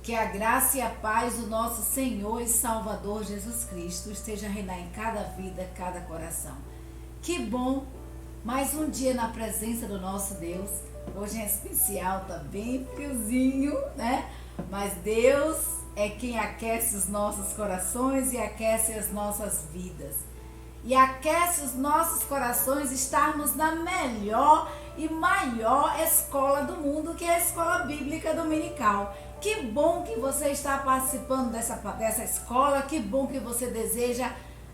Que a graça e a paz do nosso Senhor e Salvador Jesus Cristo esteja a reinar em cada vida, cada coração. Que bom, mais um dia na presença do nosso Deus. Hoje é especial, tá bem friozinho, né? Mas Deus é quem aquece os nossos corações e aquece as nossas vidas. E aquece os nossos corações estarmos na melhor e maior escola do mundo, que é a Escola Bíblica Dominical. Que bom que você está participando dessa escola, que bom que você deseja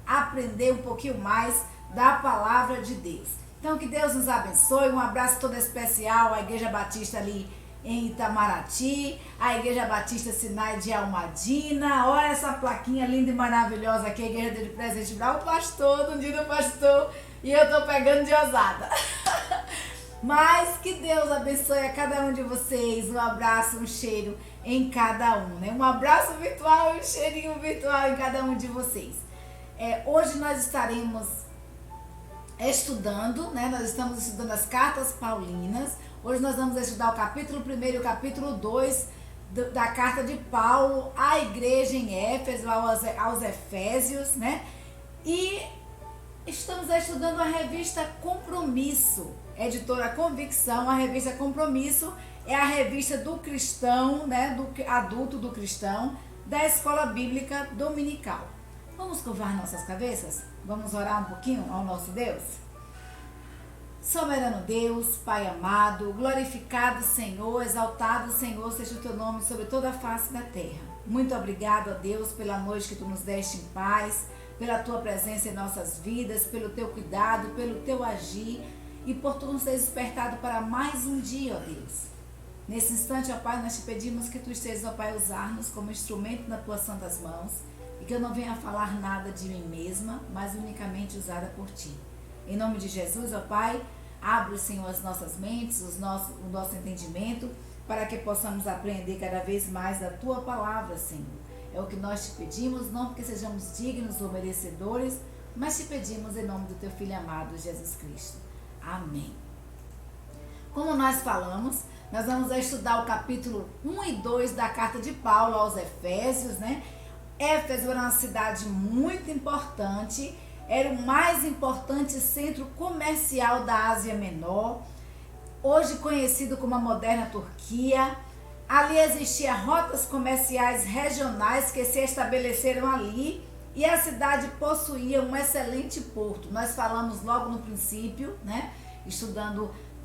aprender um pouquinho mais da Palavra de Deus. Então, que Deus nos abençoe, um abraço todo especial à Igreja Batista ali em Itamaraty, a Igreja Batista Sinai de Almadina. Olha essa plaquinha linda e maravilhosa aqui, a Igreja de Presente para o pastor, do dia do pastor, e eu tô pegando de ousada. Mas que Deus abençoe a cada um de vocês, um abraço, um cheiro em cada um, né? Um abraço virtual e um cheirinho virtual em cada um de vocês. Hoje nós estaremos estudando, né? Nós estamos estudando as cartas paulinas. Hoje nós vamos estudar o capítulo 1 e o capítulo 2 da carta de Paulo à igreja em Éfeso, aos Efésios, né? E estamos estudando a revista Compromisso, editora Convicção. A revista Compromisso é a revista do cristão, né? Do adulto do cristão, da Escola Bíblica Dominical. Vamos curvar nossas cabeças? Vamos orar um pouquinho ao nosso Deus? Soberano Deus, Pai amado, glorificado Senhor, exaltado Senhor, seja o teu nome sobre toda a face da terra. Muito obrigado a Deus pela noite que tu nos deste em paz, pela tua presença em nossas vidas, pelo teu cuidado, pelo teu agir e por tu nos teres despertado para mais um dia, ó Deus. Nesse instante, ó Pai, nós te pedimos que tu estejas, ó Pai, a usar-nos como instrumento nas tuas santas mãos e que eu não venha a falar nada de mim mesma, mas unicamente usada por ti. Em nome de Jesus, ó Pai, abre, Senhor, as nossas mentes, o nosso entendimento, para que possamos aprender cada vez mais da Tua palavra, Senhor. É o que nós te pedimos, não porque sejamos dignos ou merecedores, mas te pedimos em nome do Teu Filho amado, Jesus Cristo. Amém. Como nós falamos, nós vamos estudar o capítulo 1 e 2 da carta de Paulo aos Efésios, né? Éfeso era uma cidade muito importante, era o mais importante centro comercial da Ásia Menor, hoje conhecido como a moderna Turquia. Ali existiam rotas comerciais regionais que se estabeleceram ali e a cidade possuía um excelente porto. Nós falamos logo no princípio, né?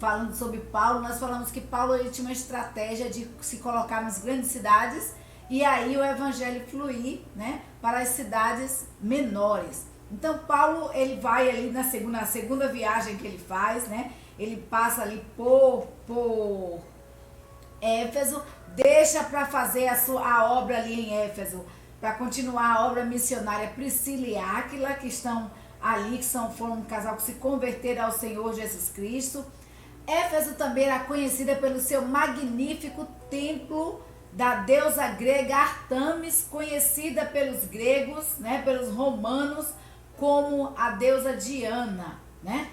Falando sobre Paulo, nós falamos que Paulo ele tinha uma estratégia de se colocar nas grandes cidades e aí o evangelho fluir, né, para as cidades menores. Então Paulo ele vai ali na segunda viagem que ele faz, né? Ele passa ali por Éfeso, deixa para fazer a obra ali em Éfeso, para continuar a obra missionária Priscila e Áquila, que estão ali, foram um casal que se converteram ao Senhor Jesus Cristo. Éfeso também era conhecida pelo seu magnífico templo da deusa grega Artemis, conhecida pelos gregos, né, pelos romanos, como a deusa Diana, né?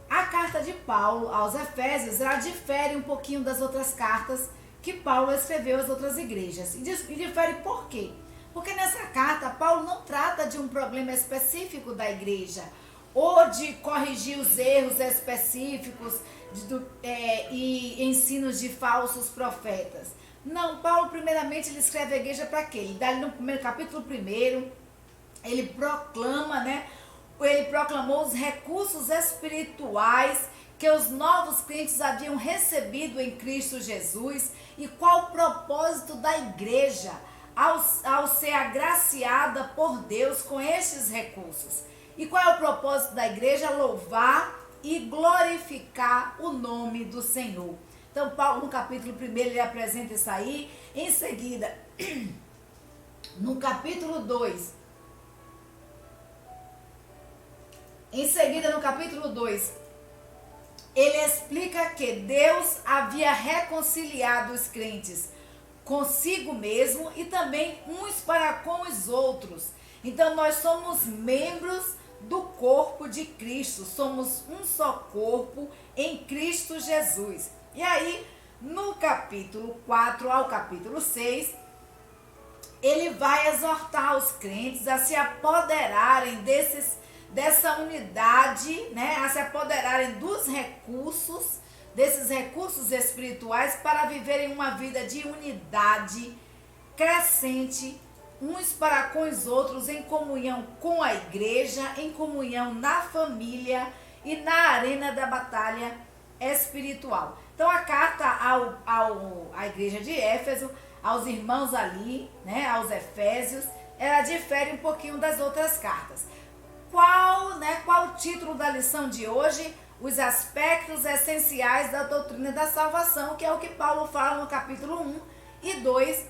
A carta de Paulo aos Efésios, ela difere um pouquinho das outras cartas que Paulo escreveu às outras igrejas. E difere por quê? Porque nessa carta, Paulo não trata de um problema específico da igreja, ou de corrigir os erros específicos e ensinos de falsos profetas. Não, Paulo primeiramente ele escreve a igreja para quê? Ele dá ali no primeiro capítulo 1, ele proclama, né? Ele proclamou os recursos espirituais que os novos crentes haviam recebido em Cristo Jesus e qual o propósito da igreja ao ser agraciada por Deus com estes recursos. E qual é o propósito da igreja? Louvar e glorificar o nome do Senhor. Então, Paulo, no capítulo 1, ele apresenta isso aí. Em seguida, no capítulo 2, ele explica que Deus havia reconciliado os crentes consigo mesmo e também uns para com os outros. Então, nós somos membros do corpo de Cristo, somos um só corpo em Cristo Jesus. E aí, No capítulo 4 ao capítulo 6, ele vai exortar os crentes a se apoderarem dessa unidade, né? A se apoderarem dos recursos, desses recursos espirituais para viverem uma vida de unidade crescente, uns para com os outros, em comunhão com a igreja, em comunhão na família e na arena da batalha espiritual. Então a carta à igreja de Éfeso, aos irmãos ali, né, aos Efésios, ela difere um pouquinho das outras cartas. Qual o título da lição de hoje? Os aspectos essenciais da doutrina da salvação, que é o que Paulo fala no capítulo 1 e 2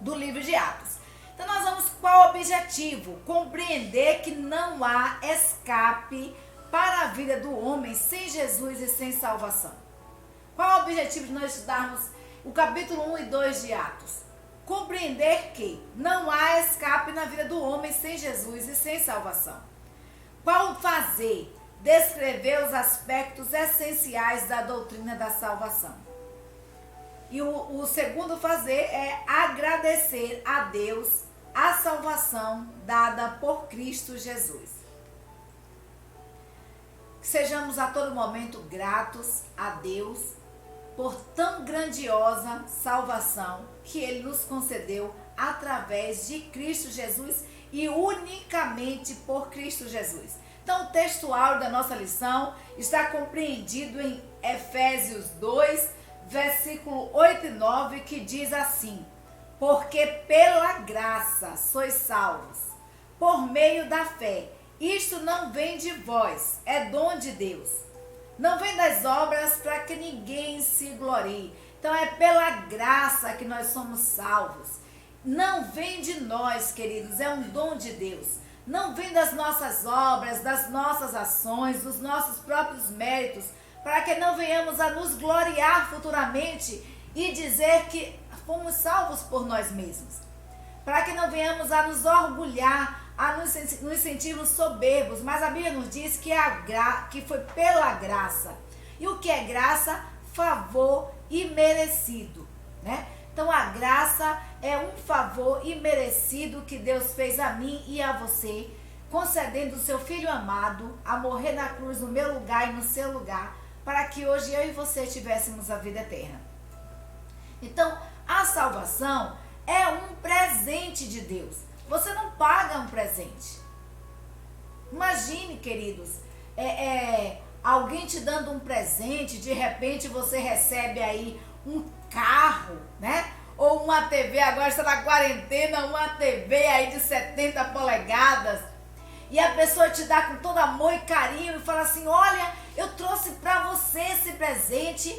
do livro de Atos. Então nós vamos, qual o objetivo? Compreender que não há escape para a vida do homem sem Jesus e sem salvação. Qual o objetivo de nós estudarmos o capítulo 1 e 2 de Atos? Compreender que não há escape na vida do homem sem Jesus e sem salvação. Qual o fazer? Descrever os aspectos essenciais da doutrina da salvação. E o segundo fazer é agradecer a Deus a salvação dada por Cristo Jesus. Que sejamos a todo momento gratos a Deus por tão grandiosa salvação que Ele nos concedeu através de Cristo Jesus e unicamente por Cristo Jesus. Então o textual da nossa lição está compreendido em Efésios 2, versículo 8 e 9, que diz assim: porque pela graça sois salvos, por meio da fé. Isto não vem de vós, é dom de Deus. Não vem das obras para que ninguém se glorie. Então é pela graça que nós somos salvos. Não vem de nós, queridos, é um dom de Deus. Não vem das nossas obras, das nossas ações, dos nossos próprios méritos, para que não venhamos a nos gloriar futuramente e dizer que fomos salvos por nós mesmos. Para que não venhamos a nos orgulhar, a nos sentirmos soberbos. Mas a Bíblia nos diz que foi pela graça. E o que é graça? Favor imerecido, né? Então a graça é um favor imerecido que Deus fez a mim e a você, concedendo o seu Filho amado a morrer na cruz no meu lugar e no seu lugar, para que hoje eu e você tivéssemos a vida eterna. Então, a salvação é um presente de Deus. Você não paga um presente. Imagine, queridos, alguém te dando um presente, de repente você recebe aí um carro, né? Ou uma TV, agora está na quarentena, uma TV aí de 70 polegadas. E a pessoa te dá com todo amor e carinho e fala assim: olha, eu trouxe para você esse presente.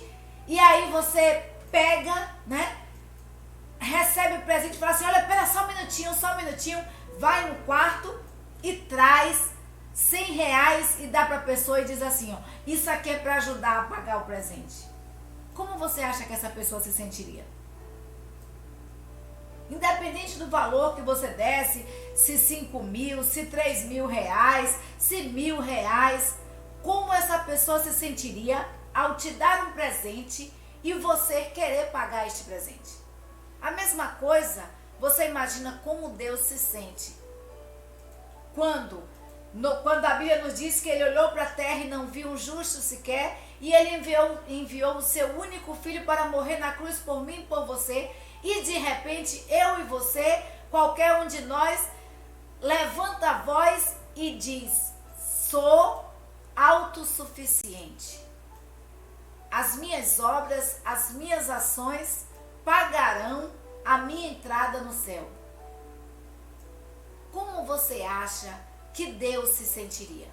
E aí você pega, né? Recebe o presente e fala assim: olha, espera só um minutinho, vai no quarto e traz R$100 e dá para a pessoa e diz assim: ó, isso aqui é para ajudar a pagar o presente. Como você acha que essa pessoa se sentiria? Independente do valor que você desse, se 5 mil, se 3 mil reais, se R$1.000, como essa pessoa se sentiria ao te dar um presente e você querer pagar este presente? A mesma coisa, você imagina como Deus se sente quando a Bíblia nos diz que Ele olhou para a terra e não viu um justo sequer, e Ele enviou o seu único filho para morrer na cruz por mim e por você, e de repente eu e você, qualquer um de nós, levanta a voz e diz: sou autossuficiente. As minhas obras, as minhas ações pagarão a minha entrada no céu. Como você acha que Deus se sentiria?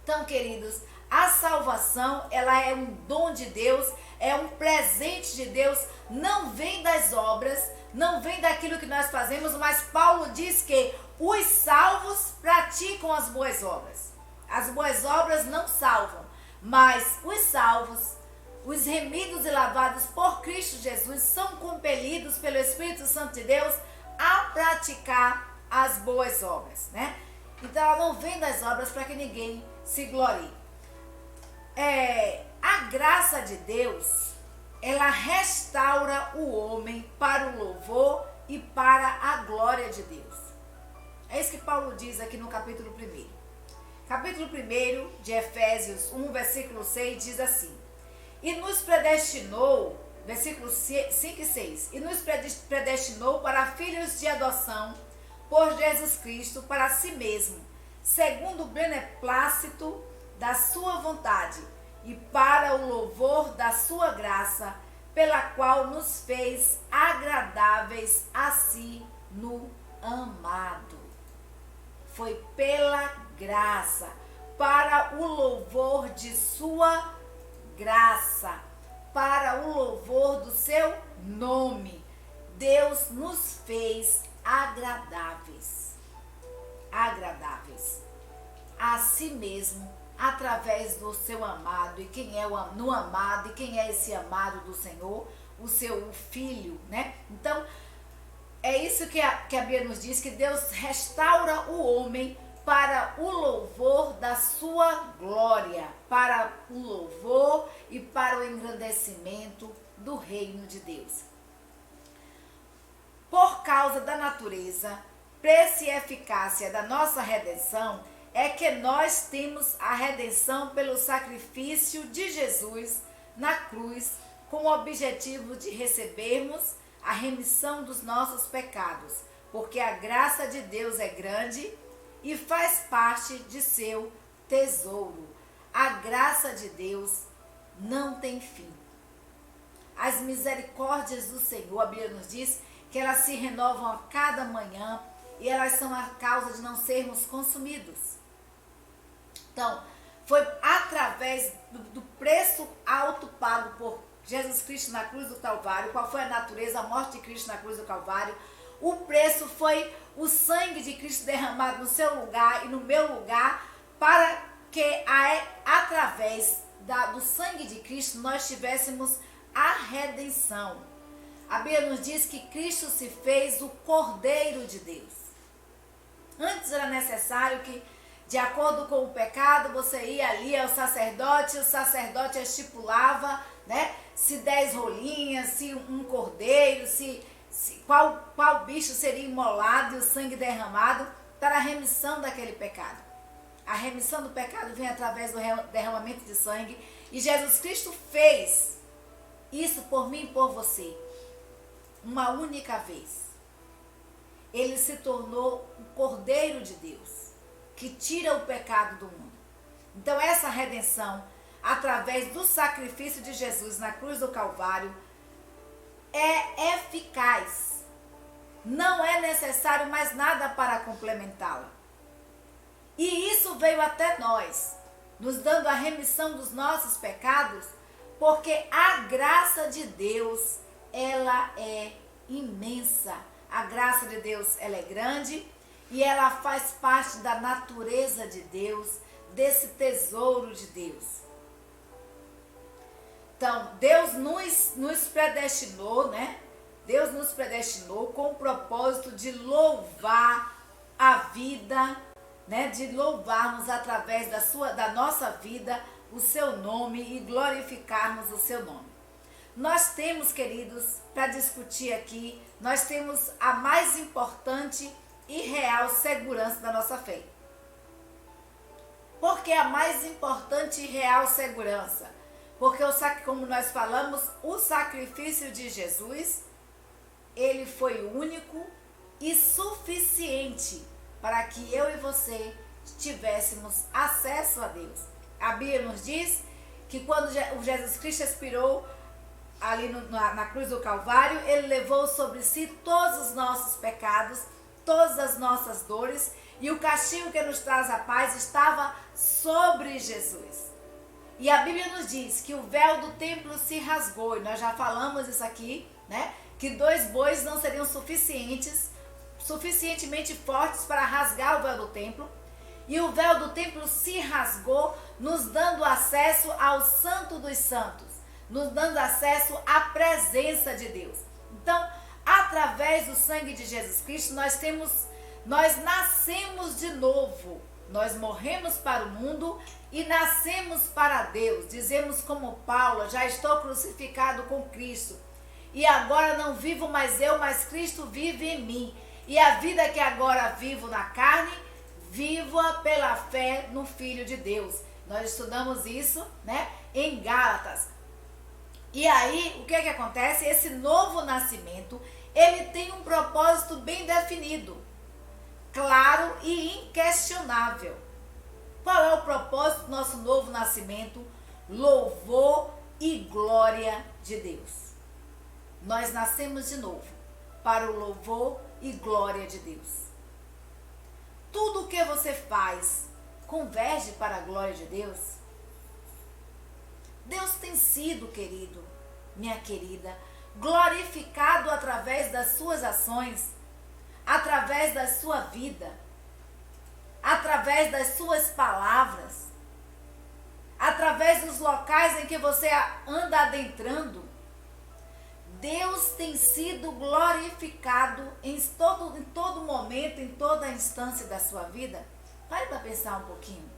Então, queridos, a salvação, ela é um dom de Deus, é um presente de Deus, não vem das obras, não vem daquilo que nós fazemos, mas Paulo diz que os salvos praticam as boas obras. As boas obras não salvam, mas os salvos, os remidos e lavados por Cristo Jesus, são compelidos pelo Espírito Santo de Deus a praticar as boas obras, né? Então ela não vem das obras para que ninguém se glorie. A graça de Deus, ela restaura o homem para o louvor e para a glória de Deus. É isso que Paulo diz aqui no capítulo 1. Capítulo 1 de Efésios 1, versículo 6 diz assim: e nos predestinou, versículos 5 e 6, e nos predestinou para filhos de adoção por Jesus Cristo para si mesmo, segundo o beneplácito da sua vontade, e para o louvor da sua graça, pela qual nos fez agradáveis a si no amado. Foi pela graça, para o louvor de sua graça, para o louvor do seu nome. Deus nos fez agradáveis a si mesmo, através do seu amado. E quem é no amado, e quem é esse amado do Senhor? O seu filho, né? Então, é isso que a Bíblia nos diz, que Deus restaura o homem para o louvor da sua glória, para o louvor e para o engrandecimento do reino de Deus. Por causa da natureza, preço e eficácia da nossa redenção, é que nós temos a redenção pelo sacrifício de Jesus na cruz, com o objetivo de recebermos a remissão dos nossos pecados, porque a graça de Deus é grande e faz parte de seu tesouro. A graça de Deus não tem fim. As misericórdias do Senhor, a Bíblia nos diz que elas se renovam a cada manhã e elas são a causa de não sermos consumidos. Então, foi através do preço alto pago por Jesus Cristo na cruz do Calvário. Qual foi a natureza, a morte de Cristo na cruz do Calvário? O preço foi o sangue de Cristo derramado no seu lugar e no meu lugar, para que através do sangue de Cristo nós tivéssemos a redenção. A Bíblia nos diz que Cristo se fez o Cordeiro de Deus. Antes era necessário que, de acordo com o pecado, você ia ali ao sacerdote, o sacerdote estipulava, né, se 10 rolinhas, se um cordeiro, qual bicho seria imolado e o sangue derramado para a remissão daquele pecado. A remissão do pecado vem através do derramamento de sangue, e Jesus Cristo fez isso por mim e por você uma única vez. Ele se tornou o Cordeiro de Deus, que tira o pecado do mundo. Então essa redenção, através do sacrifício de Jesus na cruz do Calvário, é eficaz. Não é necessário mais nada para complementá-la. E isso veio até nós, nos dando a remissão dos nossos pecados, porque a graça de Deus, ela é imensa. A graça de Deus, ela é grande e ela faz parte da natureza de Deus, desse tesouro de Deus. Então, Deus nos predestinou, né? Deus nos predestinou com o propósito de louvar a vida, né? De louvarmos através da nossa vida o seu nome e glorificarmos o seu nome. Nós temos, queridos, para discutir aqui, nós temos a mais importante e real segurança da nossa fé. Por que a mais importante e real segurança? Porque, como nós falamos, o sacrifício de Jesus, ele foi único e suficiente para que eu e você tivéssemos acesso a Deus. A Bíblia nos diz que quando o Jesus Cristo expirou ali na cruz do Calvário, ele levou sobre si todos os nossos pecados, todas as nossas dores, e o castigo que nos traz a paz estava sobre Jesus. E a Bíblia nos diz que o véu do templo se rasgou, e nós já falamos isso aqui, né? Que 2 bois não seriam suficientemente fortes para rasgar o véu do templo. E o véu do templo se rasgou, nos dando acesso ao Santo dos Santos, nos dando acesso à presença de Deus. Então, através do sangue de Jesus Cristo, nós nascemos de novo. Nós morremos para o mundo e nascemos para Deus. Dizemos como Paulo, já estou crucificado com Cristo. E agora não vivo mais eu, mas Cristo vive em mim. E a vida que agora vivo na carne, vivo-a pela fé no Filho de Deus. Nós estudamos isso, né, em Gálatas. E aí, o que acontece? Esse novo nascimento, ele tem um propósito bem definido, claro e inquestionável. Qual é o propósito do nosso novo nascimento? Louvor e glória de Deus. Nós nascemos de novo para o louvor e glória de Deus. Tudo o que você faz converge para a glória de Deus? Deus tem sido, querido, minha querida, glorificado através das suas ações, através da sua vida, através das suas palavras, através dos locais em que você anda adentrando. Deus tem sido glorificado em todo momento, em toda instância da sua vida. Pare para pensar um pouquinho.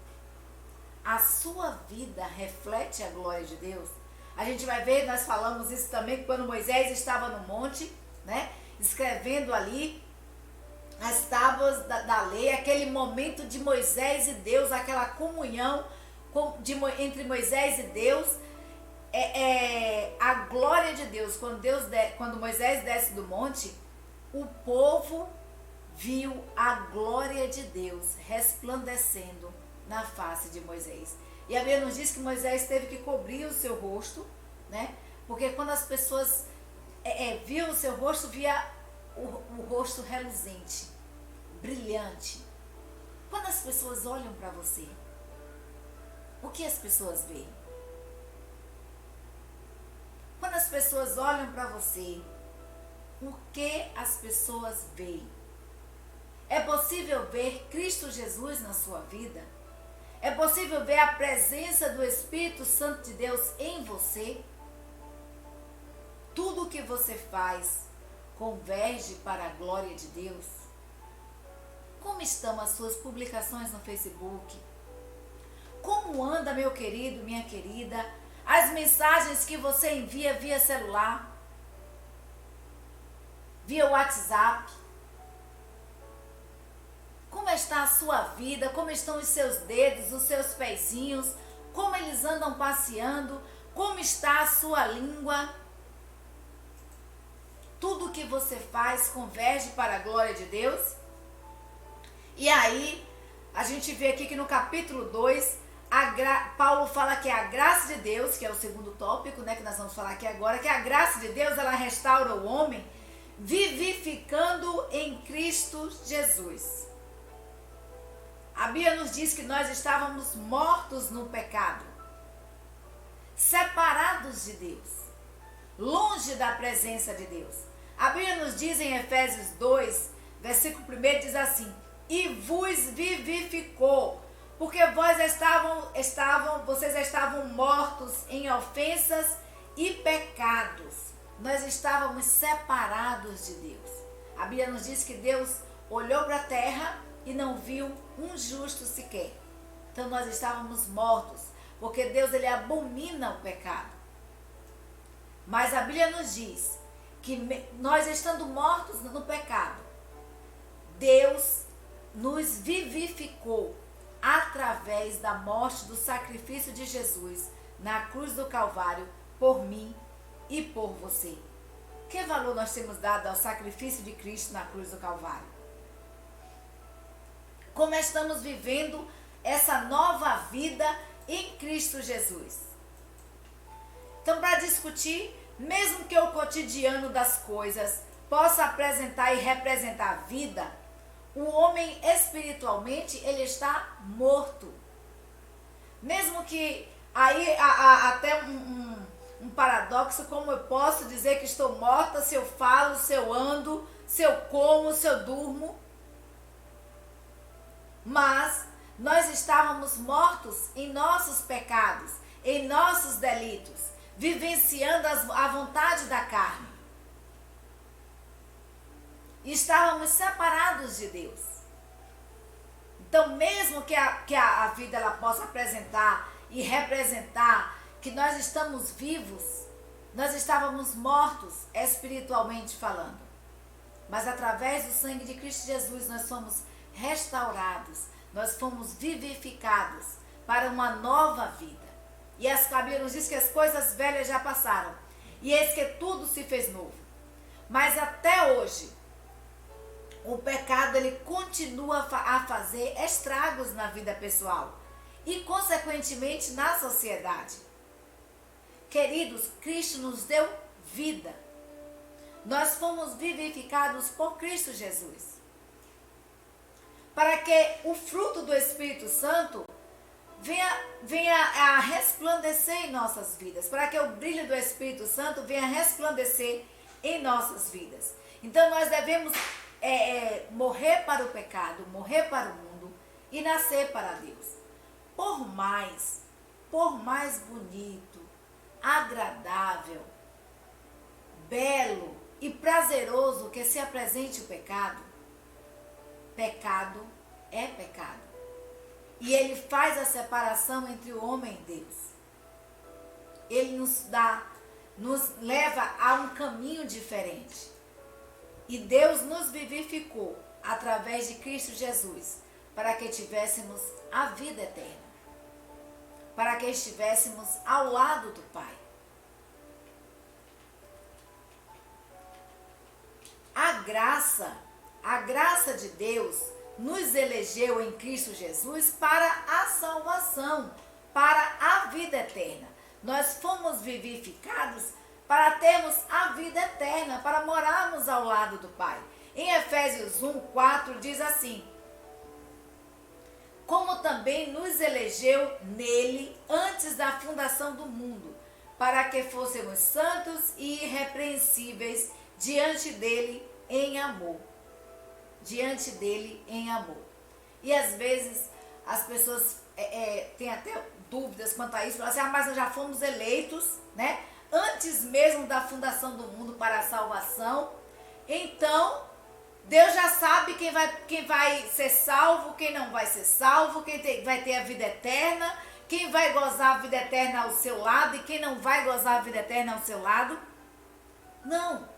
A sua vida reflete a glória de Deus? A gente vai ver, nós falamos isso também, quando Moisés estava no monte, né, escrevendo ali as tábuas da lei, aquele momento de Moisés e Deus, aquela comunhão entre Moisés e Deus, a glória de Deus. Quando Moisés desce do monte, o povo viu a glória de Deus resplandecendo na face de Moisés. E a Bíblia nos diz que Moisés teve que cobrir o seu rosto, né? Porque quando as pessoas viam o seu rosto, via o rosto reluzente, brilhante. Quando as pessoas olham para você, o que as pessoas veem? Quando as pessoas olham para você, o que as pessoas veem? É possível ver Cristo Jesus na sua vida? É possível ver a presença do Espírito Santo de Deus em você? Tudo o que você faz converge para a glória de Deus? Como estão as suas publicações no Facebook? Como anda, meu querido, minha querida, as mensagens que você envia via celular, via WhatsApp? Como está a sua vida? Como estão os seus dedos, os seus pezinhos? Como eles andam passeando? Como está a sua língua? Tudo o que você faz converge para a glória de Deus? E aí, a gente vê aqui que no capítulo 2, Paulo fala que a graça de Deus, que é o segundo tópico, né, que nós vamos falar aqui agora, que a graça de Deus, ela restaura o homem, vivificando em Cristo Jesus. A Bíblia nos diz que nós estávamos mortos no pecado, separados de Deus, longe da presença de Deus. A Bíblia nos diz em Efésios 2, versículo 1, diz assim: e vos vivificou, porque vocês estavam mortos em ofensas e pecados. Nós estávamos separados de Deus. A Bíblia nos diz que Deus olhou para a terra e não viu um justo sequer. Então nós estávamos mortos, porque Deus, ele abomina o pecado. Mas a Bíblia nos diz que nós, estando mortos no pecado, Deus nos vivificou através da morte, do sacrifício de Jesus na cruz do Calvário, por mim e por você. Que valor nós temos dado ao sacrifício de Cristo na cruz do Calvário? Como estamos vivendo essa nova vida em Cristo Jesus? Então, para discutir, mesmo que o cotidiano das coisas possa apresentar e representar a vida, o homem espiritualmente, ele está morto. Mesmo que aí até um paradoxo, como eu posso dizer que estou morta se eu falo, se eu ando, se eu como, se eu durmo? Mas nós estávamos mortos em nossos pecados, em nossos delitos, vivenciando a vontade da carne. Estávamos separados de Deus. Então, mesmo que a vida ela possa apresentar e representar que nós estamos vivos, nós estávamos mortos espiritualmente falando. Mas através do sangue de Cristo Jesus nós fomos restaurados, nós fomos vivificados para uma nova vida. E a Bíblia nos diz que as coisas velhas já passaram, e eis que tudo se fez novo. Mas até hoje, o pecado ele continua a fazer estragos na vida pessoal e, consequentemente, na sociedade. Queridos, Cristo nos deu vida. Nós fomos vivificados por Cristo Jesus. Para que o fruto do Espírito Santo venha a resplandecer em nossas vidas. Para que o brilho do Espírito Santo venha a resplandecer em nossas vidas. Então nós devemos morrer para o pecado, morrer para o mundo e nascer para Deus. Por mais bonito, agradável, belo e prazeroso que se apresente o pecado, pecado é pecado. E ele faz a separação entre o homem e Deus. Ele nos leva a um caminho diferente. E Deus nos vivificou através de Cristo Jesus para que tivéssemos a vida eterna. Para que estivéssemos ao lado do Pai. A graça de Deus nos elegeu em Cristo Jesus para a salvação, para a vida eterna. Nós fomos vivificados para termos a vida eterna, para morarmos ao lado do Pai. Em Efésios 1:4 diz assim: como também nos elegeu nele antes da fundação do mundo, para que fôssemos santos e irrepreensíveis diante dele em amor. Diante dele em amor. E às vezes as pessoas têm até dúvidas quanto a isso, falam assim, mas nós já fomos eleitos, né? Antes mesmo da fundação do mundo para a salvação. Então, Deus já sabe quem vai ser salvo, quem não vai ser salvo, quem vai ter a vida eterna, quem vai gozar a vida eterna ao seu lado e quem não vai gozar a vida eterna ao seu lado. Não.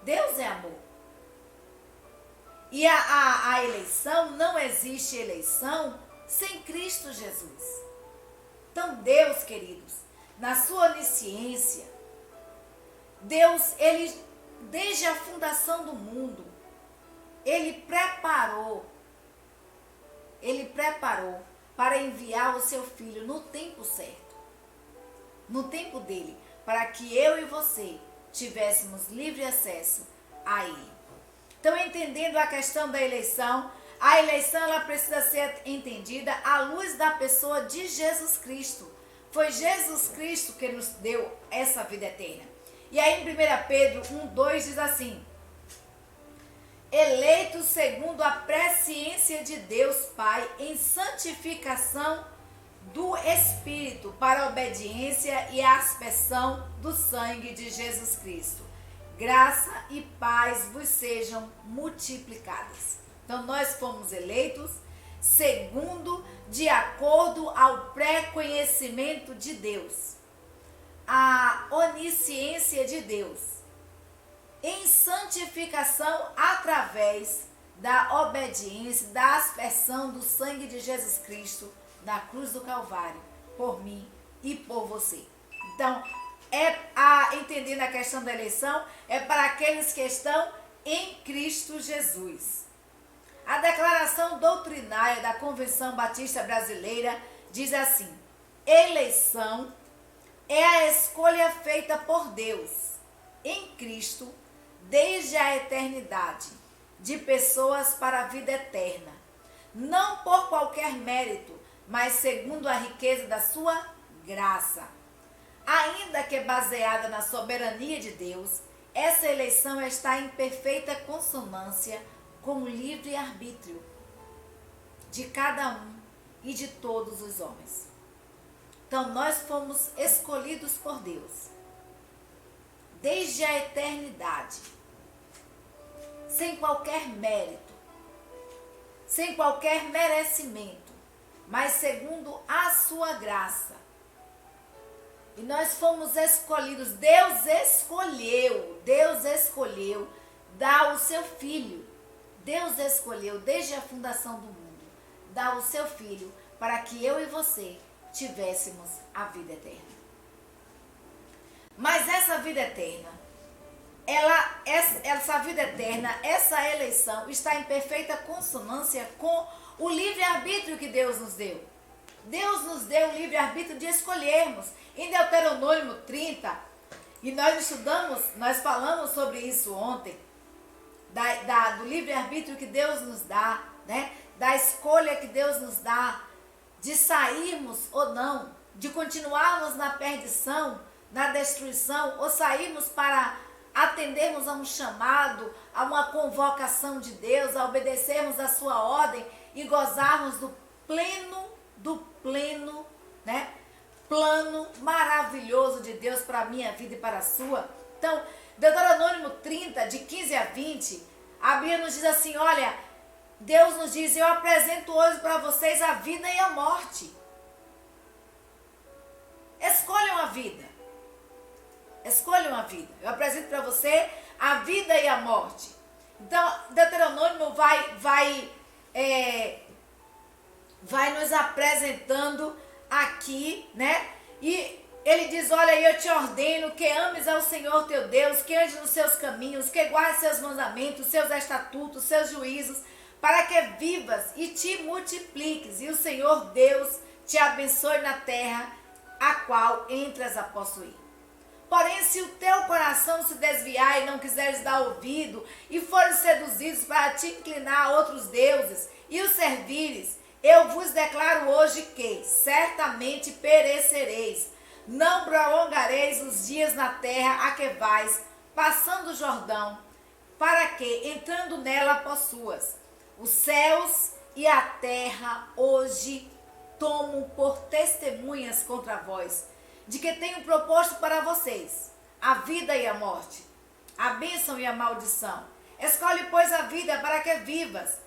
Deus é amor. E a eleição, não existe eleição sem Cristo Jesus. Então Deus, queridos, na sua onisciência, Deus, ele, desde a fundação do mundo, Ele preparou para enviar o seu Filho no tempo certo, no tempo dele, para que eu e você tivéssemos livre acesso a Ele. Então, entendendo a questão da eleição, a eleição ela precisa ser entendida à luz da pessoa de Jesus Cristo. Foi Jesus Cristo que nos deu essa vida eterna. E aí em 1 Pedro 1:2 diz assim: eleitos segundo a presciência de Deus Pai em santificação do Espírito para a obediência e a aspersão do sangue de Jesus Cristo. Graça e paz vos sejam multiplicadas. Então nós fomos eleitos segundo, de acordo ao pré-conhecimento de Deus, a onisciência de Deus, em santificação através da obediência, da aspersão do sangue de Jesus Cristo na cruz do Calvário, por mim e por você. Então, entendendo a questão da eleição, é para aqueles que estão em Cristo Jesus. A declaração doutrinária da Convenção Batista Brasileira diz assim: eleição é a escolha feita por Deus, em Cristo, desde a eternidade, de pessoas para a vida eterna, não por qualquer mérito, mas segundo a riqueza da sua graça. Ainda que baseada na soberania de Deus, essa eleição está em perfeita consonância com o livre-arbítrio de cada um e de todos os homens. Então, nós fomos escolhidos por Deus, desde a eternidade, sem qualquer mérito, sem qualquer merecimento, mas segundo a sua graça. E nós fomos escolhidos, Deus escolheu dar o seu Filho. Deus escolheu desde a fundação do mundo, dar o seu Filho para que eu e você tivéssemos a vida eterna. Mas essa vida eterna, essa eleição está em perfeita consonância com o livre-arbítrio que Deus nos deu. Deus nos deu o livre-arbítrio de escolhermos. Em Deuteronômio 30, e nós falamos sobre isso ontem, do livre-arbítrio que Deus nos dá, né? Da escolha que Deus nos dá, de sairmos ou não, de continuarmos na perdição, na destruição, ou sairmos para atendermos a um chamado, a uma convocação de Deus, a obedecermos a sua ordem e gozarmos do pleno, né? Plano maravilhoso de Deus para a minha vida e para a sua. Então, Deuteronômio 30, de 15 a 20, a Bíblia nos diz assim, olha, Deus nos diz, eu apresento hoje para vocês a vida e a morte. Escolham a vida. Escolham a vida. Eu apresento para você a vida e a morte. Então, Deuteronômio vai nos apresentando aqui, né? E ele diz, olha, eu te ordeno que ames ao Senhor teu Deus, que andes nos seus caminhos, que guardes seus mandamentos, seus estatutos, seus juízos, para que vivas e te multipliques, e o Senhor Deus te abençoe na terra, a qual entras a possuir. Porém, se o teu coração se desviar e não quiseres dar ouvido, e fores seduzidos para te inclinar a outros deuses, e os servires, eu vos declaro hoje que certamente perecereis. Não prolongareis os dias na terra a que vais, passando o Jordão, para que, entrando nela, possuas. Os céus e a terra hoje tomam por testemunhas contra vós, de que tenho proposto para vocês a vida e a morte, a bênção e a maldição. Escolhe, pois, a vida para que vivas,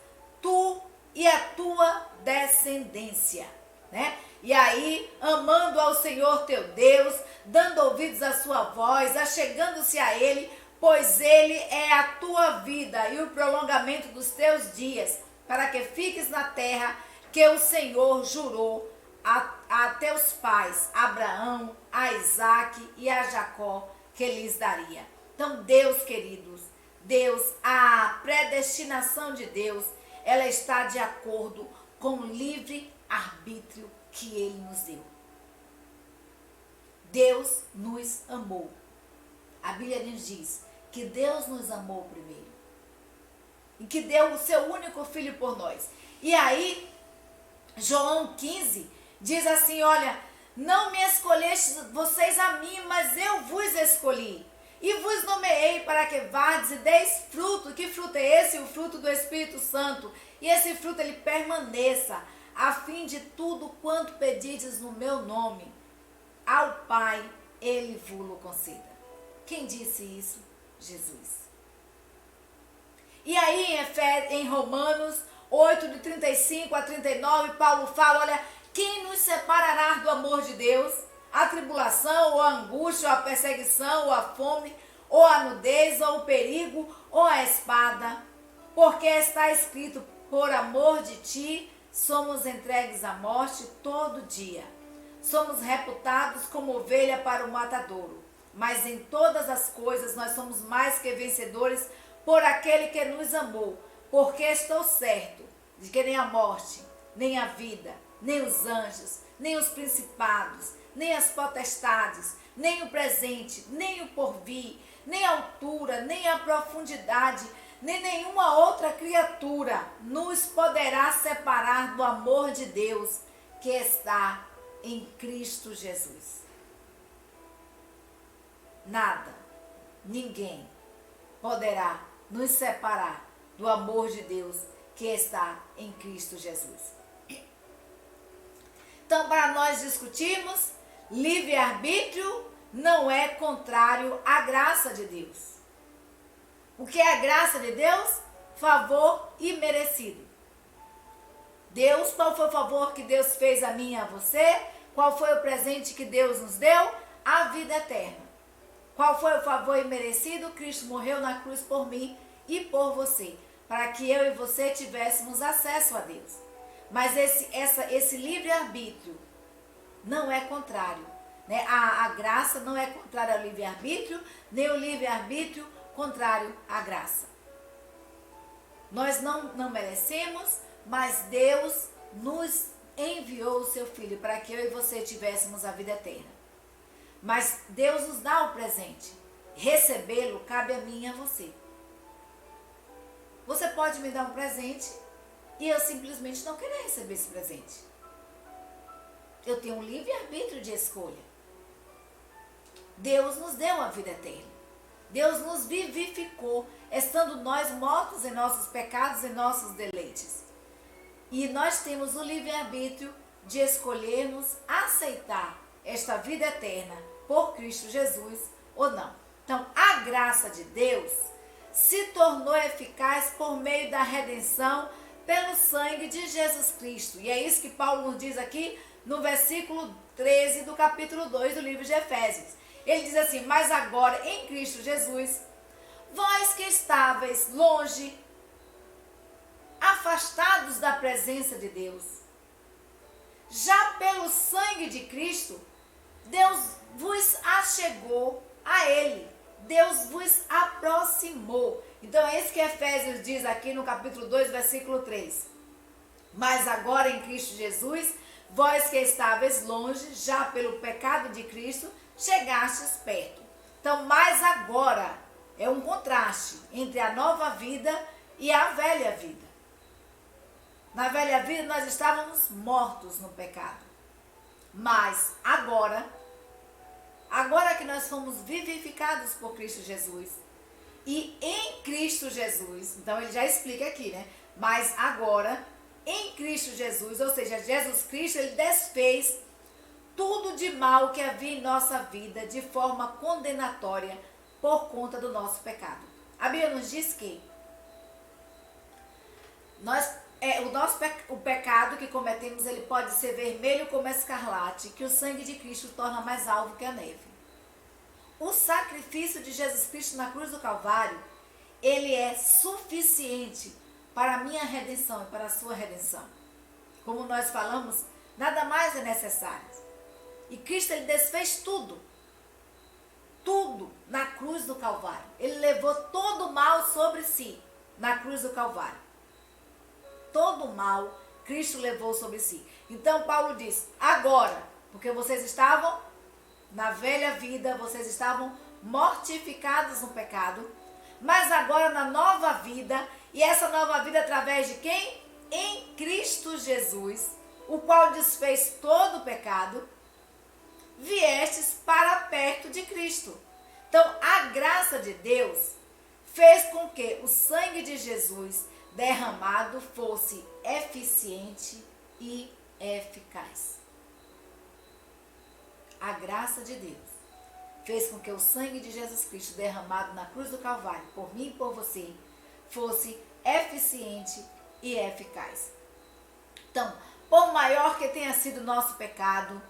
tu e a tua descendência, né? E aí, amando ao Senhor teu Deus, dando ouvidos à sua voz, achegando-se a Ele, pois Ele é a tua vida e o prolongamento dos teus dias, para que fiques na terra que o Senhor jurou a teus pais, Abraão, a Isaque e a Jacó, que lhes daria. Então, Deus, queridos, Deus, a predestinação de Deus, ela está de acordo com o livre arbítrio que Ele nos deu. Deus nos amou. A Bíblia nos diz que Deus nos amou primeiro e que deu o seu único filho por nós. E aí, João 15 diz assim, olha, não me escolhestes vocês a mim, mas eu vos escolhi e vos nomeei para que vardes e deis fruto. Que fruto é esse? O fruto do Espírito Santo. E esse fruto ele permaneça, a fim de tudo quanto pedides no meu nome, ao Pai ele vos conceda. Quem disse isso? Jesus. E aí em Romanos 8, de 35 a 39, Paulo fala, olha, quem nos separará do amor de Deus? A tribulação, ou a angústia, ou a perseguição, ou a fome, ou a nudez, ou o perigo, ou a espada? Porque está escrito, por amor de ti, somos entregues à morte todo dia. Somos reputados como ovelha para o matadouro. Mas em todas as coisas nós somos mais que vencedores por aquele que nos amou. Porque estou certo de que nem a morte, nem a vida, nem os anjos, nem os principados, nem as potestades, nem o presente, nem o porvir, nem a altura, nem a profundidade, nem nenhuma outra criatura nos poderá separar do amor de Deus que está em Cristo Jesus. Nada, ninguém poderá nos separar do amor de Deus que está em Cristo Jesus. Então, para nós discutirmos, livre-arbítrio não é contrário à graça de Deus. O que é a graça de Deus? Favor imerecido. Deus, qual foi o favor que Deus fez a mim e a você? Qual foi o presente que Deus nos deu? A vida eterna. Qual foi o favor imerecido? Cristo morreu na cruz por mim e por você, para que eu e você tivéssemos acesso a Deus. Mas esse livre-arbítrio não é contrário, né? A graça não é contrária ao livre-arbítrio, nem o livre-arbítrio contrário à graça. Nós não merecemos, mas Deus nos enviou o seu Filho para que eu e você tivéssemos a vida eterna. Mas Deus nos dá o presente. Recebê-lo cabe a mim e a você. Você pode me dar um presente e eu simplesmente não querer receber esse presente. Eu tenho um livre-arbítrio de escolha. Deus nos deu a vida eterna. Deus nos vivificou, estando nós mortos em nossos pecados e nossos deleites. E nós temos o livre-arbítrio de escolhermos aceitar esta vida eterna por Cristo Jesus ou não. Então, a graça de Deus se tornou eficaz por meio da redenção pelo sangue de Jesus Cristo. E é isso que Paulo nos diz aqui no versículo 13 do capítulo 2 do livro de Efésios. Ele diz assim: mas agora em Cristo Jesus, vós que estáveis longe, afastados da presença de Deus, já pelo sangue de Cristo, Deus vos achegou a Ele. Deus vos aproximou. Então é isso que Efésios diz aqui no capítulo 2, versículo 3. Mas agora em Cristo Jesus, vós que estáveis longe, já pelo pecado de Cristo, chegastes perto. Então, mas agora é um contraste entre a nova vida e a velha vida. Na velha vida nós estávamos mortos no pecado. Mas agora que nós fomos vivificados por Cristo Jesus, e em Cristo Jesus, então ele já explica aqui, né? Mas agora, em Cristo Jesus, ou seja, Jesus Cristo, ele desfez tudo de mal que havia em nossa vida de forma condenatória por conta do nosso pecado. A Bíblia nos diz que o pecado que cometemos, ele pode ser vermelho como escarlate, que o sangue de Cristo torna mais alvo que a neve. O sacrifício de Jesus Cristo na cruz do Calvário, ele é suficiente para a minha redenção e para a sua redenção. Como nós falamos, nada mais é necessário. E Cristo, ele desfez tudo na cruz do Calvário. Ele levou todo o mal sobre si na cruz do Calvário. Todo o mal Cristo levou sobre si. Então Paulo diz: agora, porque vocês estavam na velha vida, vocês estavam mortificados no pecado, mas agora na nova vida, e essa nova vida através de quem? Em Cristo Jesus, o qual desfez todo o pecado, viestes para perto de Cristo. Então, a graça de Deus fez com que o sangue de Jesus derramado fosse eficiente e eficaz. A graça de Deus fez com que o sangue de Jesus Cristo derramado na cruz do Calvário, por mim e por você, fosse eficiente e eficaz. Então, por maior que tenha sido o nosso pecado,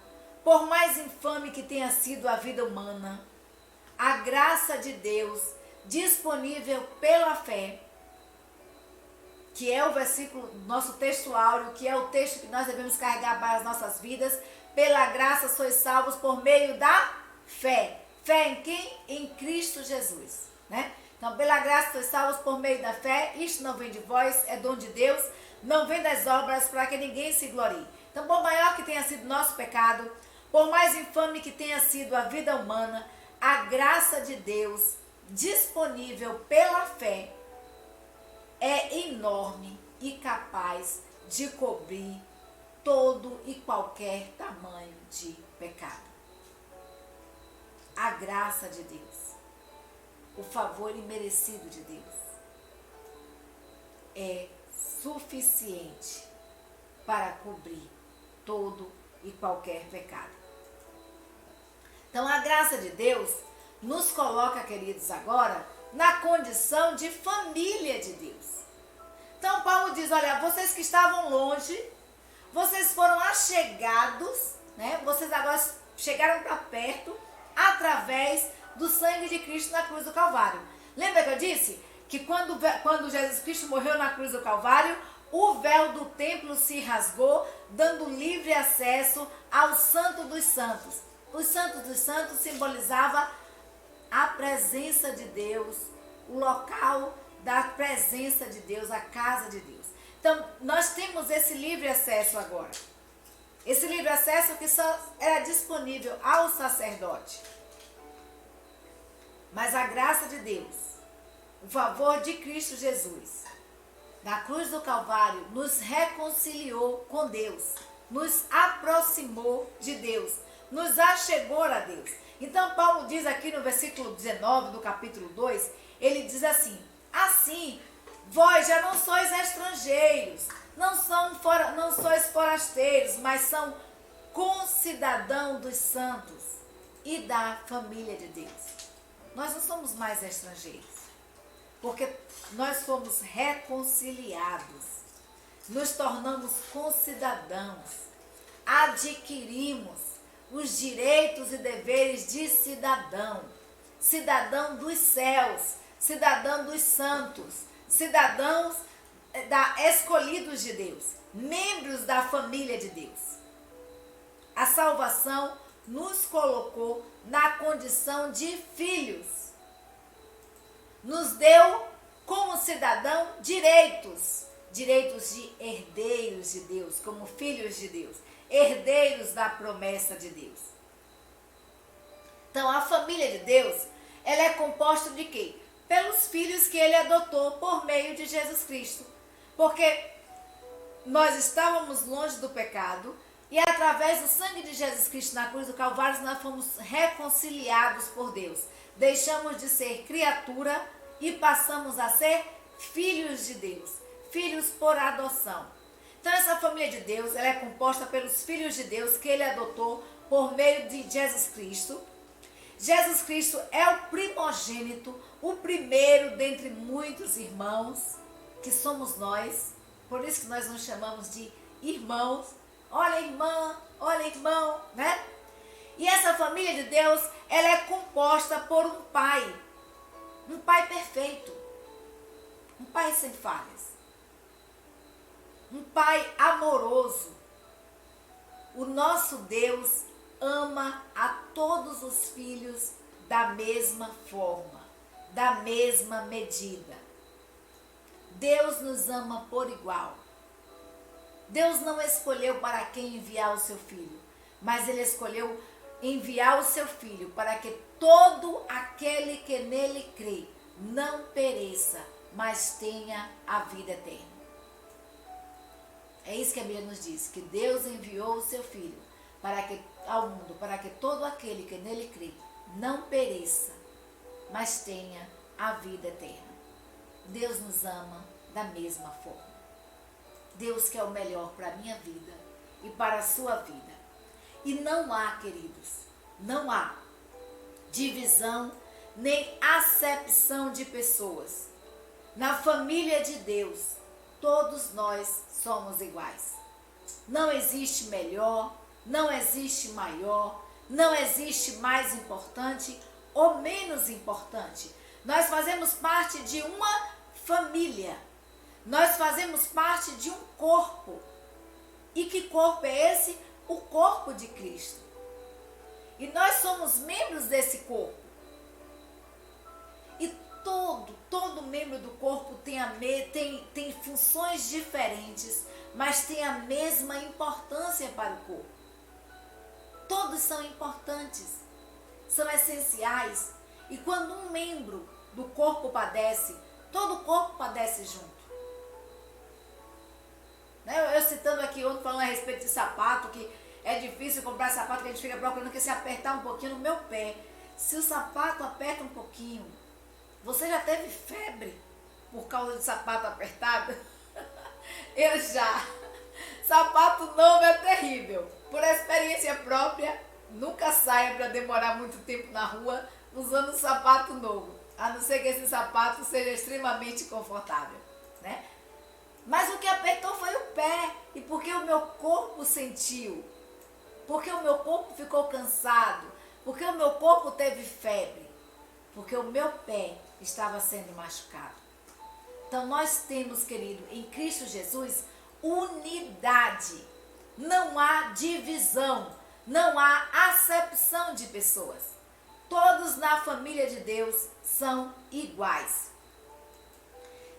por mais infame que tenha sido a vida humana, a graça de Deus disponível pela fé, que é o versículo do nosso texto áureo, que é o texto que nós devemos carregar para as nossas vidas. Pela graça sois salvos por meio da fé. Fé em quem? Em Cristo Jesus, né? Então, pela graça sois salvos por meio da fé. Isto não vem de vós, é dom de Deus. Não vem das obras para que ninguém se glorie. Então, por maior que tenha sido nosso pecado, por mais infame que tenha sido a vida humana, a graça de Deus disponível pela fé é enorme e capaz de cobrir todo e qualquer tamanho de pecado. A graça de Deus, o favor imerecido de Deus, é suficiente para cobrir todo e qualquer pecado. Então, a graça de Deus nos coloca, queridos, agora na condição de família de Deus. Então Paulo diz, olha, vocês que estavam longe, vocês foram achegados, né? Vocês agora chegaram para perto através do sangue de Cristo na cruz do Calvário. Lembra que eu disse que quando Jesus Cristo morreu na cruz do Calvário, o véu do templo se rasgou, dando livre acesso ao Santo dos Santos. O Santo dos Santos simbolizava a presença de Deus, o local da presença de Deus, a casa de Deus. Então, nós temos esse livre acesso agora. Esse livre acesso que só era disponível ao sacerdote. Mas a graça de Deus, o favor de Cristo Jesus, na cruz do Calvário, nos reconciliou com Deus, nos aproximou de Deus, nos achegou a Deus. Então Paulo diz aqui no versículo 19 do capítulo 2, ele diz assim, assim, vós já não sois estrangeiros, não sois forasteiros, mas são concidadãos dos santos e da família de Deus. Nós não somos mais estrangeiros, porque nós fomos reconciliados, nos tornamos concidadãos, adquirimos os direitos e deveres de cidadão, cidadão dos céus, cidadão dos santos, cidadãos escolhidos de Deus, membros da família de Deus. A salvação nos colocou na condição de filhos. Nos deu, como cidadão, direitos de herdeiros de Deus, como filhos de Deus, herdeiros da promessa de Deus. Então, a família de Deus, ela é composta de quê? Pelos filhos que ele adotou por meio de Jesus Cristo. Porque nós estávamos longe do pecado e através do sangue de Jesus Cristo na cruz do Calvário nós fomos reconciliados por Deus. Deixamos de ser criatura e passamos a ser filhos de Deus, filhos por adoção. Então essa família de Deus, ela é composta pelos filhos de Deus que ele adotou por meio de Jesus Cristo. Jesus Cristo é o primogênito, o primeiro dentre muitos irmãos, que somos nós. Por isso que nós nos chamamos de irmãos. Olha irmã, olha irmão, né? E essa família de Deus, ela é composta por um pai perfeito, um pai sem falhas, um pai amoroso. O nosso Deus ama a todos os filhos da mesma forma, da mesma medida. Deus nos ama por igual. Deus não escolheu para quem enviar o seu filho, mas ele escolheu enviar o seu filho para que todo aquele que nele crê não pereça, mas tenha a vida eterna. É isso que a Bíblia nos diz, que Deus enviou o seu filho ao mundo, para que todo aquele que nele crê não pereça, mas tenha a vida eterna. Deus nos ama da mesma forma. Deus quer o melhor para a minha vida e para a sua vida. E não há, queridos, não há divisão nem acepção de pessoas. Na família de Deus, todos nós somos iguais. Não existe melhor, não existe maior, não existe mais importante ou menos importante. Nós fazemos parte de uma família. Nós fazemos parte de um corpo. E que corpo é esse? O corpo de Cristo. E nós somos membros desse corpo. E todo membro do corpo tem funções diferentes, mas tem a mesma importância para o corpo. Todos são importantes, são essenciais. E quando um membro do corpo padece, todo o corpo padece junto. Eu citando aqui outro falando a respeito de sapato, que é difícil comprar sapato, que a gente fica procurando, que se apertar um pouquinho no meu pé. Se o sapato aperta um pouquinho, você já teve febre por causa de sapato apertado? Eu já. Sapato novo é terrível. Por experiência própria, nunca saia para demorar muito tempo na rua usando um sapato novo. A não ser que esse sapato seja extremamente confortável, né? Mas o que apertou foi o pé. E porque o meu corpo sentiu. Porque o meu corpo ficou cansado. Porque o meu corpo teve febre. Porque o meu pé estava sendo machucado. Então nós temos, querido, em Cristo Jesus, unidade. Não há divisão. Não há acepção de pessoas. Todos na família de Deus são iguais.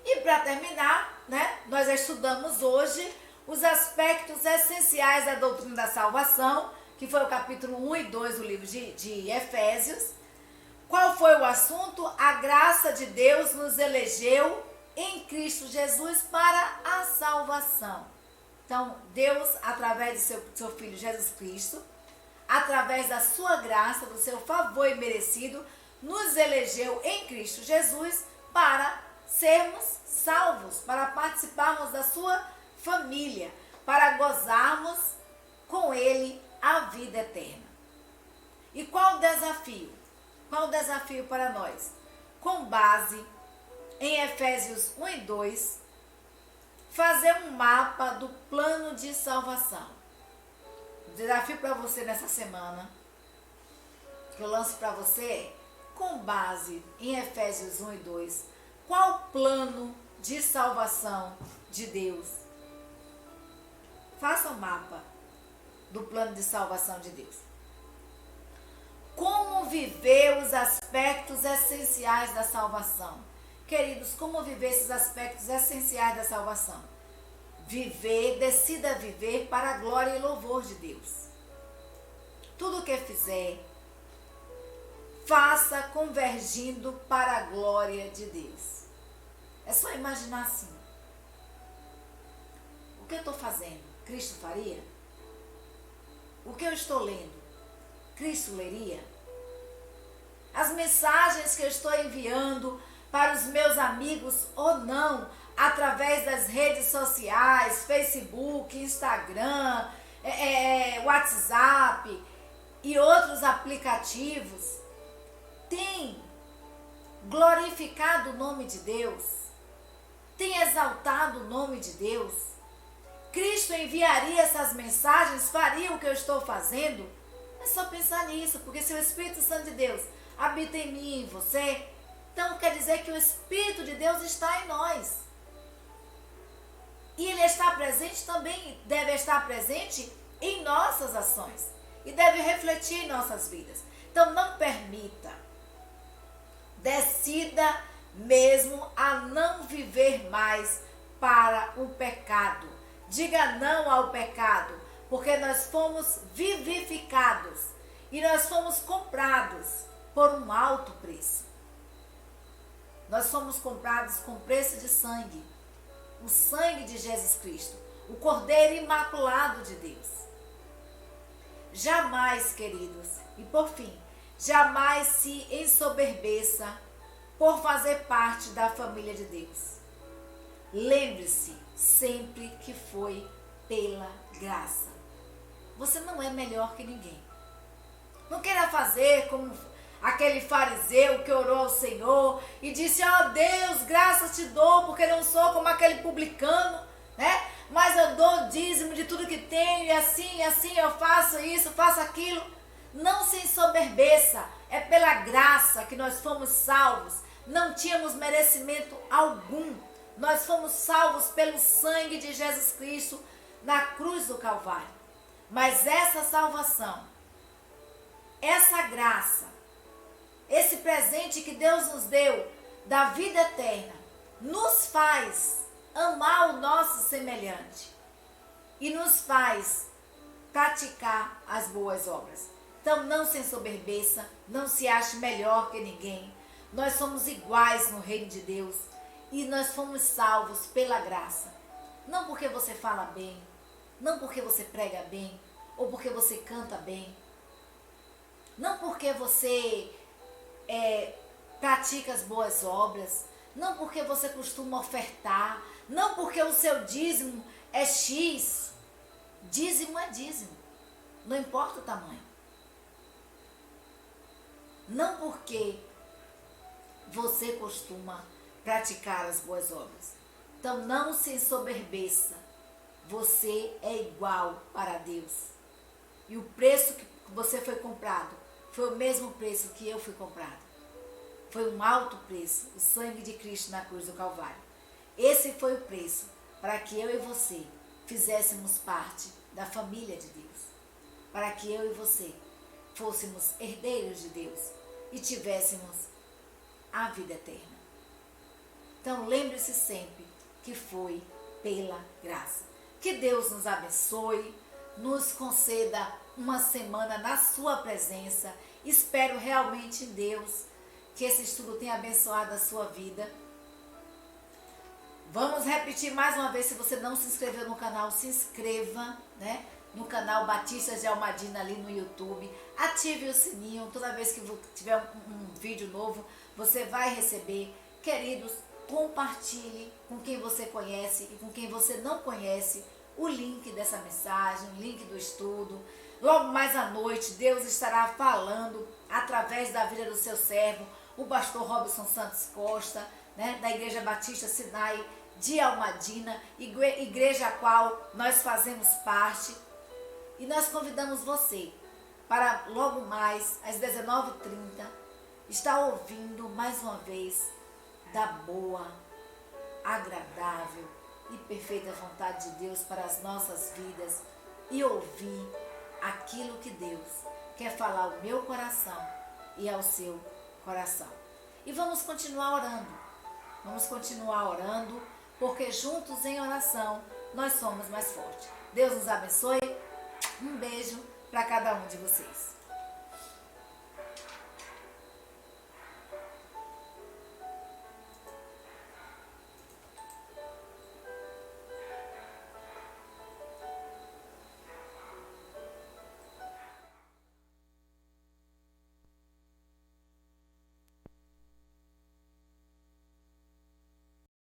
E para terminar, nós estudamos hoje os aspectos essenciais da doutrina da salvação, que foi o capítulo 1 e 2 do livro de Efésios. Qual foi o assunto? A graça de Deus nos elegeu em Cristo Jesus para a salvação. Então, Deus, através do seu Filho Jesus Cristo, através da sua graça, do seu favor imerecido, nos elegeu em Cristo Jesus para sermos salvos, para participarmos da sua família, para gozarmos com Ele a vida eterna. E qual o desafio? Qual o desafio para nós? Com base em Efésios 1 e 2, fazer um mapa do plano de salvação. O desafio para você nessa semana, que eu lanço para você é, com base em Efésios 1 e 2, qual o plano de salvação de Deus? Faça um mapa do plano de salvação de Deus. Como viver os aspectos essenciais da salvação? Queridos, como viver esses aspectos essenciais da salvação? Decida viver para a glória e louvor de Deus. Tudo o que fizer, faça convergindo para a glória de Deus. É só imaginar assim. O que eu estou fazendo, Cristo faria? O que eu estou lendo, Cristo leria? As mensagens que eu estou enviando para os meus amigos ou não, através das redes sociais, Facebook, Instagram, WhatsApp e outros aplicativos, tem glorificado o nome de Deus? Tem exaltado o nome de Deus? Cristo enviaria essas mensagens, faria o que eu estou fazendo? É só pensar nisso, porque se o Espírito Santo de Deus habita em mim e em você, então quer dizer que o Espírito de Deus está em nós. E ele está presente também, deve estar presente em nossas ações. E deve refletir em nossas vidas. Então não permita. Decida mesmo a não viver mais para o pecado. Diga não ao pecado, porque nós fomos vivificados e nós fomos comprados por um alto preço. Nós fomos comprados com preço de sangue, o sangue de Jesus Cristo, o Cordeiro Imaculado de Deus. Jamais, queridos, e por fim, jamais se ensoberbeça por fazer parte da família de Deus. Lembre-se sempre que foi pela graça. Você não é melhor que ninguém. Não queira fazer como aquele fariseu que orou ao Senhor e disse: ó Deus, graças te dou, porque não sou como aquele publicano, mas eu dou dízimo de tudo que tenho, e assim eu faço isso, faço aquilo. Não se ensoberbeça, é pela graça que nós fomos salvos. Não tínhamos merecimento algum. Nós fomos salvos pelo sangue de Jesus Cristo na cruz do Calvário. Mas essa salvação, essa graça, esse presente que Deus nos deu da vida eterna, nos faz amar o nosso semelhante e nos faz praticar as boas obras. Então não se ensoberbeça, não se ache melhor que ninguém. Nós somos iguais no reino de Deus e nós fomos salvos pela graça. Não porque você fala bem, não porque você prega bem ou porque você canta bem, não porque você pratica as boas obras, não porque você costuma ofertar, não porque o seu dízimo é X. Dízimo é dízimo, não importa o tamanho. Não porque você costuma praticar as boas obras. Então não se ensoberbeça. Você é igual para Deus. E o preço que você foi comprado foi o mesmo preço que eu fui comprado. Foi um alto preço, o sangue de Cristo na cruz do Calvário. Esse foi o preço para que eu e você fizéssemos parte da família de Deus. Para que eu e você fôssemos herdeiros de Deus e tivéssemos a vida eterna. Então lembre-se sempre que foi pela graça. Que Deus nos abençoe, nos conceda uma semana na sua presença. Espero realmente em Deus que esse estudo tenha abençoado a sua vida. Vamos repetir mais uma vez, se você não se inscreveu no canal, se inscreva, né? No canal Batista de Almadina ali no YouTube. Ative o sininho, toda vez que tiver um vídeo novo, você vai receber. Queridos, compartilhe com quem você conhece e com quem você não conhece o link dessa mensagem, o link do estudo. Logo mais à noite, Deus estará falando através da vida do seu servo, o pastor Robson Santos Costa, né, da Igreja Batista Sinai de Almadina, igreja a qual nós fazemos parte. E nós convidamos você para logo mais, às 19h30, estar ouvindo mais uma vez da boa, agradável e perfeita vontade de Deus para as nossas vidas e ouvir aquilo que Deus quer falar ao meu coração e ao seu coração. E vamos continuar orando, porque juntos em oração nós somos mais fortes. Deus nos abençoe. Um beijo para cada um de vocês.